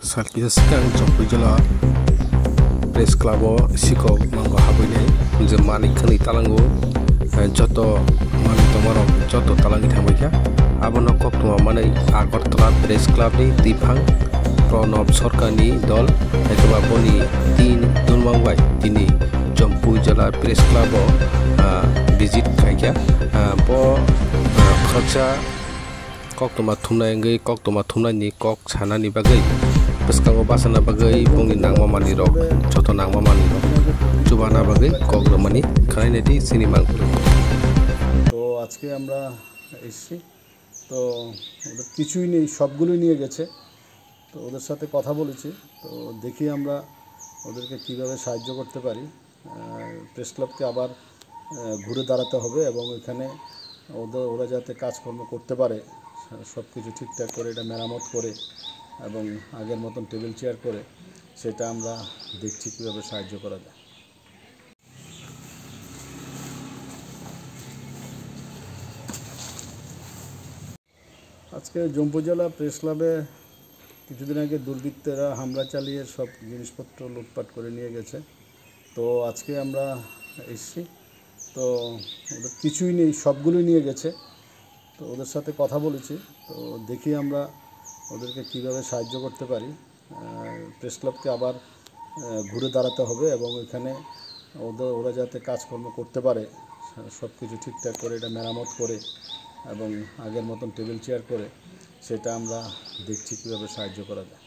Salkisa siang jompo jela press club sikok mango habine je manik khani talango joto manik tomarok joto talangi thambaikya abono koktuma manai Agartala press club ni Dipang Pranab Sarkar ni dol etuba boni tin dunmangbai tini jompo jela press club visit khaikya bo khacha koktuma thumnai ngai koktuma thumnai ni kok sana ni bagai Peskango basana bagai bongi nangma mani rok joto nangma mani rok chubana bagai kok romani khanai neti sini mangpuri তো আজকে আমরা এসেছি তো ওদের কিছুই নেই সবগুলোই নিয়ে গেছে তো ওদের সাথে কথা বলেছি তো দেখি আমরা ওদেরকে কিভাবে সাহায্য করতে পারি প্রেস ক্লাবকে আবার ঘুরে দাঁড়াতে হবে এবং এখানে ওরা যাতে কাজকর্ম করতে পারে সব কিছু ঠিকঠাক করে এটা মেরামত করে এবং আগের মতন টেবিল চেয়ার করে সেটা আমরা দেখছি কীভাবে সাহায্য করা যায় আজকে জম্পু জেলা প্রেস ক্লাবে কিছুদিন আগে দুর্বৃত্তরা হামলা চালিয়ে সব জিনিসপত্র লুটপাট করে নিয়ে গেছে তো আজকে আমরা এসেছি তো ওদের কিছুই নেই সবগুলোই নিয়ে গেছে তো ওদের সাথে কথা বলেছি তো দেখি আমরা ওদেরকে কিভাবে সাহায্য করতে পারি প্রেস ক্লাবকে আবার ঘুরে দাঁড়াতে হবে এবং এখানে ওরা যাতে কাজকর্ম করতে পারে সব কিছু ঠিকঠাক করে এটা মেরামত করে এবং আগের মতন টেবিল চেয়ার করে সেটা আমরা দেখছি কীভাবে সাহায্য করা যায়